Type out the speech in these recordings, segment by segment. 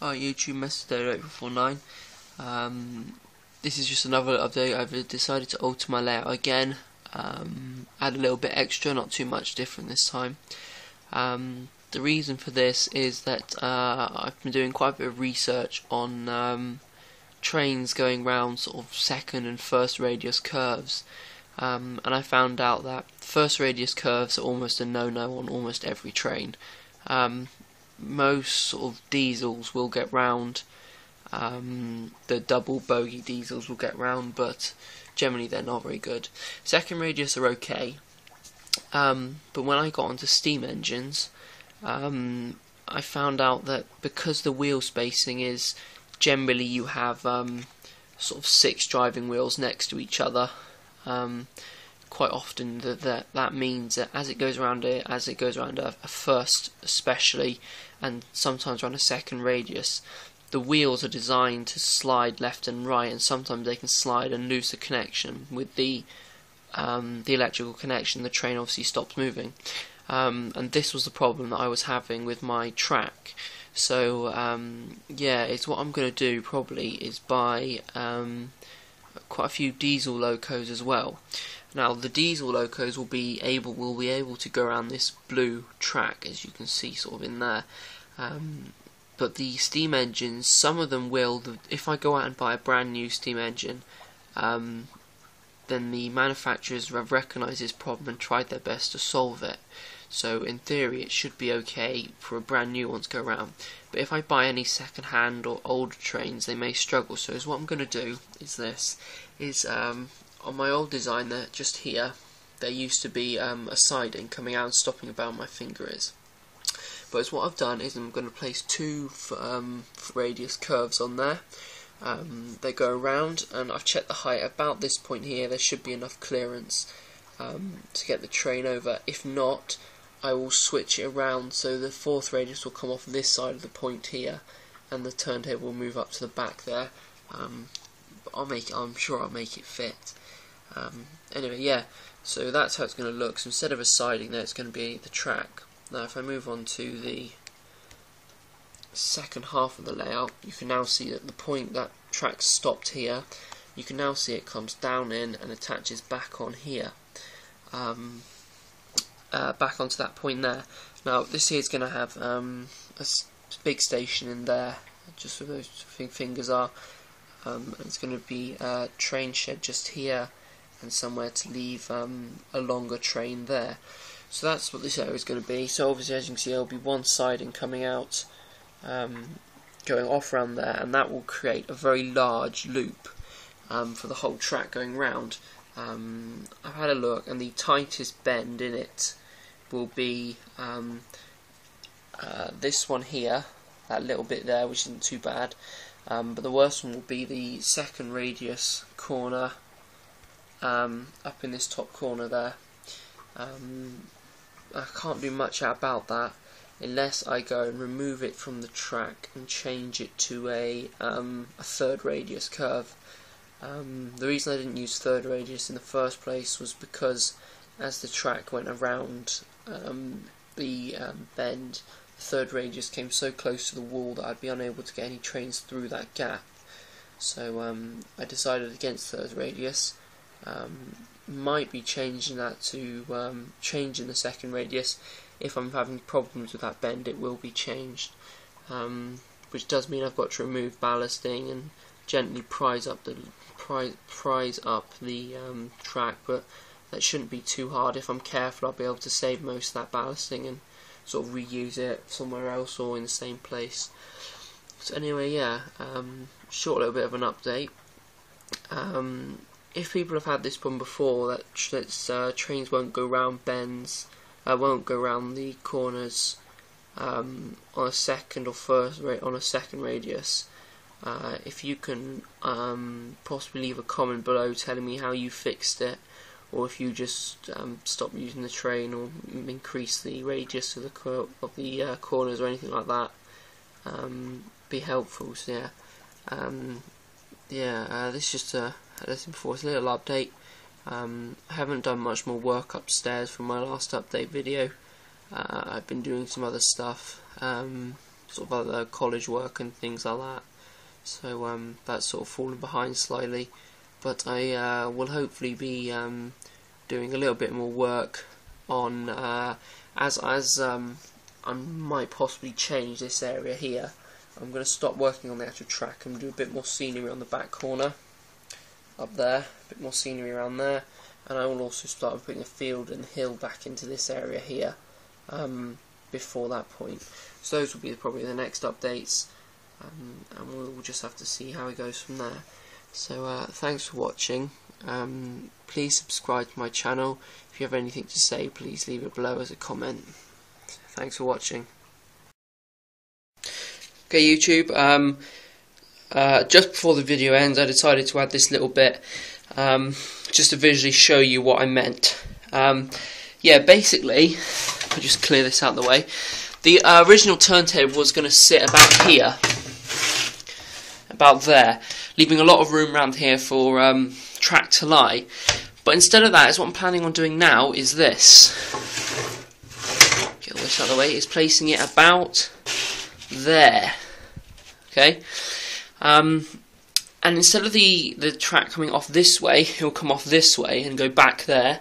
YouTube, s&djr. This is just another update. I've decided to alter my layout again, add a little bit extra, not too much different this time. The reason for this is that I've been doing quite a bit of research on trains going round sort of second and first radius curves, and I found out that first radius curves are almost a no-no on almost every train. Most sort of diesels will get round, the double bogie diesels will get round, but generally they're not very good. Second radius are okay, but when I got onto steam engines, I found out that because the wheel spacing is generally you have sort of 6 driving wheels next to each other, quite often that means that as it goes around a first especially, and sometimes around a second radius, the wheels are designed to slide left and right, and sometimes they can slide and lose the connection with the electrical connection. The train obviously stops moving, and this was the problem that I was having with my track. So yeah, it's what I'm going to do probably is buy quite a few diesel locos as well. Now the diesel locos will be able to go around this blue track, as you can see sort of in there. But the steam engines, some of them will. If I go out and buy a brand new steam engine, then the manufacturers have recognised this problem and tried their best to solve it. So in theory it should be okay for a brand new one to go around. But if I buy any second hand or older trains, they may struggle. So what I'm going to do is this, on my old design there, just here, there used to be a siding coming out and stopping about my finger is. But what I've done is I'm going to place 2 radius curves on there. They go around, and I've checked the height. About this point here there should be enough clearance to get the train over. If not, I will switch it around so the 4th radius will come off this side of the point here, and the turntable will move up to the back there. But I'm sure I'll make it fit. Anyway, yeah, so that's how it's going to look. So instead of a siding there, it's going to be the track. Now if I move on to the second half of the layout, you can now see that the point that track stopped here, you can now see it comes down in and attaches back on here, back onto that point there. Now this here is going to have a big station in there, just where those fingers are, and it's going to be a train shed just here, and somewhere to leave a longer train there. So that's what this area is going to be. So obviously, as you can see, there will be one siding coming out, going off around there, and that will create a very large loop for the whole track going round. I've had a look, and the tightest bend in it will be this one here, that little bit there, which isn't too bad. But the worst one will be the second radius corner, up in this top corner there. I can't do much about that unless I go and remove it from the track and change it to a 3rd radius curve. The reason I didn't use 3rd radius in the first place was because as the track went around the bend, the 3rd radius came so close to the wall that I'd be unable to get any trains through that gap. So I decided against 3rd radius. Might be changing that to changing the 2nd radius. If I'm having problems with that bend, it will be changed, which does mean I've got to remove ballasting and gently prise up the track, but that shouldn't be too hard. If I'm careful, I'll be able to save most of that ballasting and sort of reuse it somewhere else or in the same place. So anyway, yeah, short little bit of an update. If people have had this problem before, that trains won't go round bends, won't go round the corners on a second or on a second radius, if you can possibly leave a comment below telling me how you fixed it, or if you just stop using the train or increase the radius of the corners or anything like that, be helpful. So yeah, this is just as before, it's a little update. I haven't done much more work upstairs from my last update video. I've been doing some other stuff, sort of other college work and things like that. So that's sort of fallen behind slightly, but I will hopefully be doing a little bit more work on as I might possibly change this area here. I'm going to stop working on the actual track and do a bit more scenery on the back corner up there, a bit more scenery around there, and I will also start putting a field and hill back into this area here before that point. So those will be probably the next updates, and we'll just have to see how it goes from there. So thanks for watching. Please subscribe to my channel. If you have anything to say, please leave it below as a comment. Thanks for watching. Okay, YouTube, just before the video ends, I decided to add this little bit just to visually show you what I meant. Yeah, basically, I'll just clear this out of the way. The original turntable was going to sit about here, about there, leaving a lot of room around here for track to lie. But instead of that, what I'm planning on doing now is this. Get all this out of the way. Is placing it about there. Okay. And instead of the track coming off this way, it will come off this way and go back there.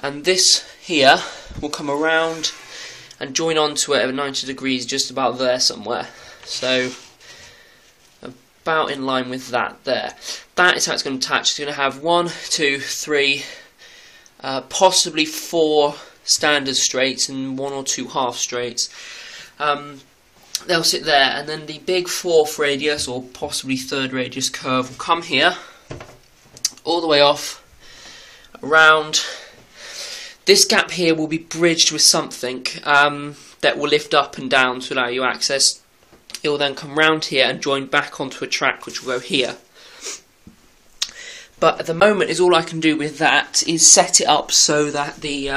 And this here will come around and join onto it at 90 degrees, just about there somewhere. So about in line with that there. That is how it's going to attach. It's going to have 1, 2, 3, possibly 4 standard straights and 1 or 2 half straights. They'll sit there, and then the big 4th radius or possibly 3rd radius curve will come here, all the way off, around. This gap here will be bridged with something that will lift up and down to allow you access. It will then come round here and join back onto a track which will go here. But at the moment, all I can do with that is set it up so that the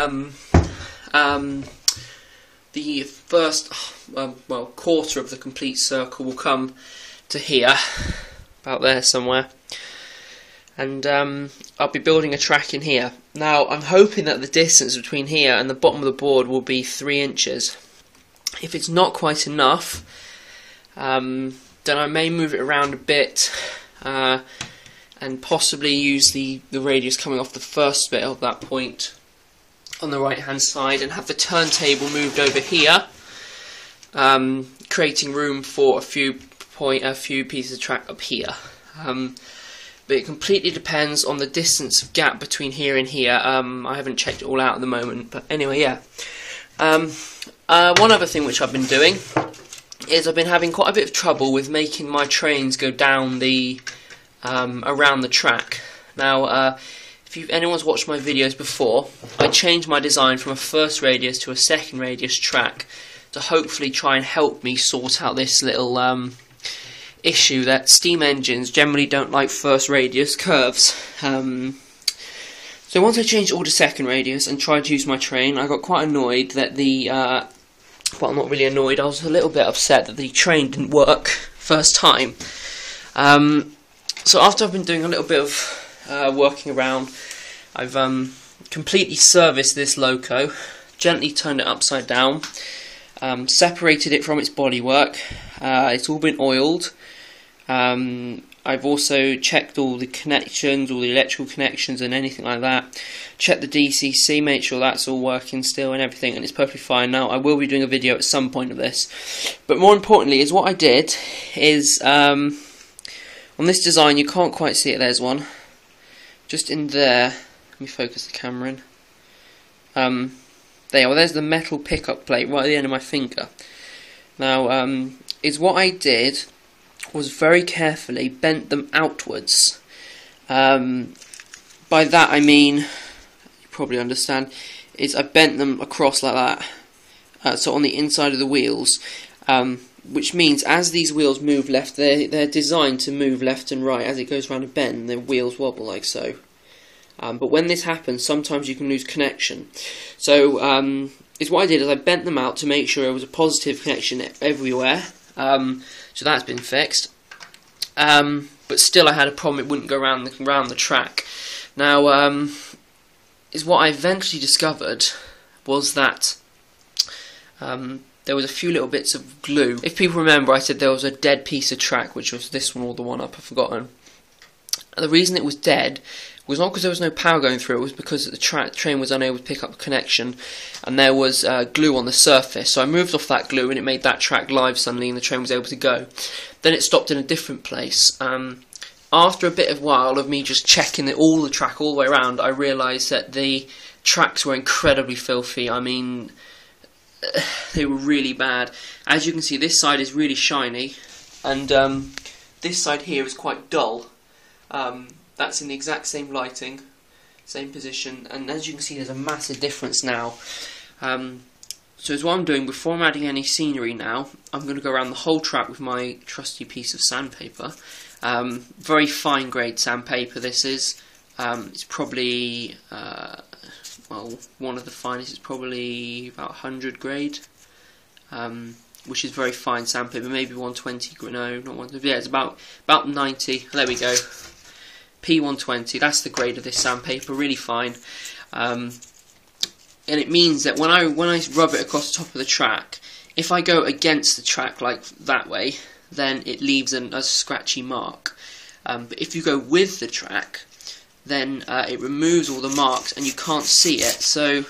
first quarter of the complete circle will come to here, about there somewhere, and I'll be building a track in here. Now I'm hoping that the distance between here and the bottom of the board will be 3 inches. If it's not quite enough, then I may move it around a bit and possibly use the radius coming off the first bit of that point on the right hand side and have the turntable moved over here, creating room for a few pieces of track up here. But it completely depends on the distance of gap between here and here. I haven't checked it all out at the moment, but anyway, yeah. One other thing which I've been doing is I've been having quite a bit of trouble with making my trains go down the around the track. Now, if anyone's watched my videos before, I changed my design from a 1st radius to a 2nd radius track to hopefully try and help me sort out this little issue that steam engines generally don't like 1st radius curves. So once I changed all to 2nd radius and tried to use my train, I got quite annoyed that well, not really annoyed, I was a little bit upset that the train didn't work first time. So after I've been doing a little bit of working around, I've completely serviced this loco, gently turned it upside down, separated it from its bodywork. It's all been oiled. I've also checked all the connections, all the electrical connections and anything like that. Checked the DCC, made sure that's all working still and everything, and it's perfectly fine now. I will be doing a video at some point of this. But more importantly is what I did is, on this design, you can't quite see it, there's one. Just in there, let me focus the camera in. There's the metal pickup plate right at the end of my finger. Now, is what I did was very carefully bent them outwards. By that I mean, you probably understand, is I bent them across like that, so on the inside of the wheels, which means as these wheels move left, they're designed to move left and right. As it goes around a bend, the wheels wobble like so. But when this happens, sometimes you can lose connection. So is what I did is I bent them out to make sure there was a positive connection everywhere. So that's been fixed. But still I had a problem, it wouldn't go around the track. Now, is what I eventually discovered was that there was a few little bits of glue. If people remember, I said there was a dead piece of track, which was this one or the one up, I've forgotten. And the reason it was dead was not because there was no power going through, it was because the train was unable to pick up the connection, and there was glue on the surface. So I moved off that glue and it made that track live suddenly, and the train was able to go. Then it stopped in a different place. After a bit of while of me just checking all the track all the way around, I realised that the tracks were incredibly filthy. I mean, they were really bad. As you can see, this side is really shiny, and this side here is quite dull. That's in the exact same lighting, same position, and as you can see, there's a massive difference now. So as what I'm doing, before I'm adding any scenery now, I'm going to go around the whole track with my trusty piece of sandpaper. Very fine grade sandpaper this is. It's probably, well, one of the finest is probably about 100 grade, which is very fine sandpaper, maybe 120, no, not 120, yeah, it's about 90, there we go, P120, that's the grade of this sandpaper, really fine, and it means that when I rub it across the top of the track, if I go against the track like that way, then it leaves a scratchy mark, but if you go with the track, then it removes all the marks and you can't see it. So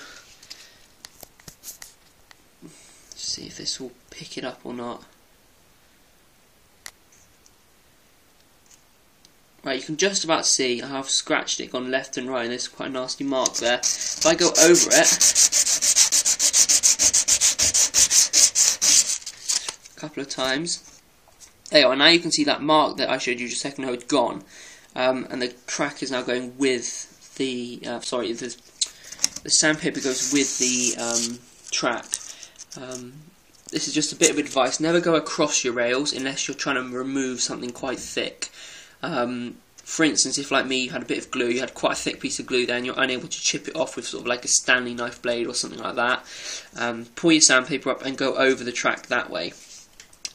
let's see if this will pick it up or not. Right, you can just about see how I've scratched it, gone left and right, and there's quite a nasty mark there. If I go over it a couple of times, there you are, now you can see that mark that I showed you just a second ago, it's gone. And the track is now going with the, the sandpaper goes with the track. This is just a bit of advice, never go across your rails unless you're trying to remove something quite thick. For instance, if like me you had a bit of glue, you had quite a thick piece of glue there and you're unable to chip it off with sort of like a Stanley knife blade or something like that, pull your sandpaper up and go over the track that way.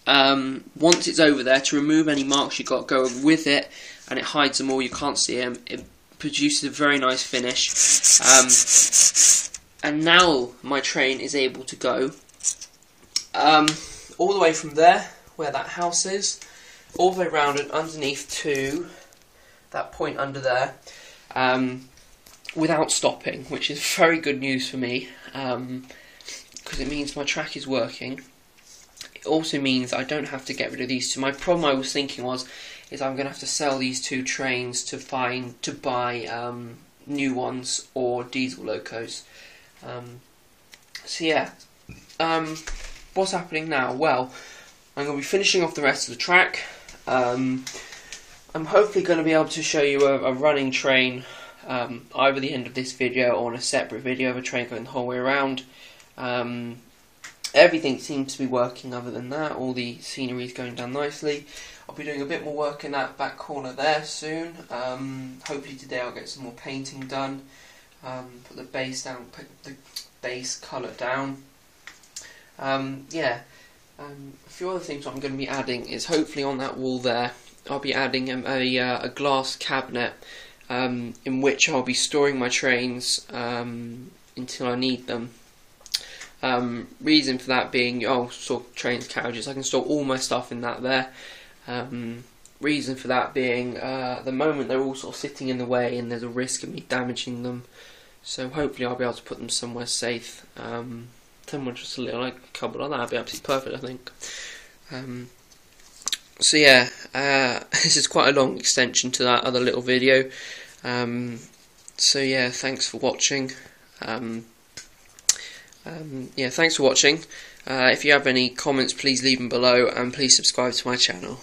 Once it's over there, to remove any marks you got, go with it, and it hides them all, you can't see them, it produces a very nice finish. And now my train is able to go all the way from there, where that house is, all the way around and underneath to that point under there, without stopping, which is very good news for me, because it means my track is working. It also means I don't have to get rid of these two. My problem I was thinking is I'm going to have to sell these two trains to buy new ones or diesel locos. So yeah, what's happening now? Well, I'm going to be finishing off the rest of the track. I'm hopefully going to be able to show you a running train, either the end of this video or on a separate video of a train going the whole way around. Everything seems to be working other than that, all the scenery is going down nicely. I'll be doing a bit more work in that back corner there soon. Hopefully today I'll get some more painting done, put the base down, put the base colour down. Yeah, a few other things I'm going to be adding is hopefully on that wall there, I'll be adding a glass cabinet in which I'll be storing my trains until I need them. Reason for that being, store trains, carriages, I can store all my stuff in that there. Reason for that being, at the moment they're all sort of sitting in the way and there's a risk of me damaging them, so hopefully I'll be able to put them somewhere safe. Somewhere just a little like a cupboard like that would be absolutely perfect, I think. So yeah, this is quite a long extension to that other little video. So yeah, thanks for watching. Yeah, thanks for watching. If you have any comments, please leave them below, and please subscribe to my channel.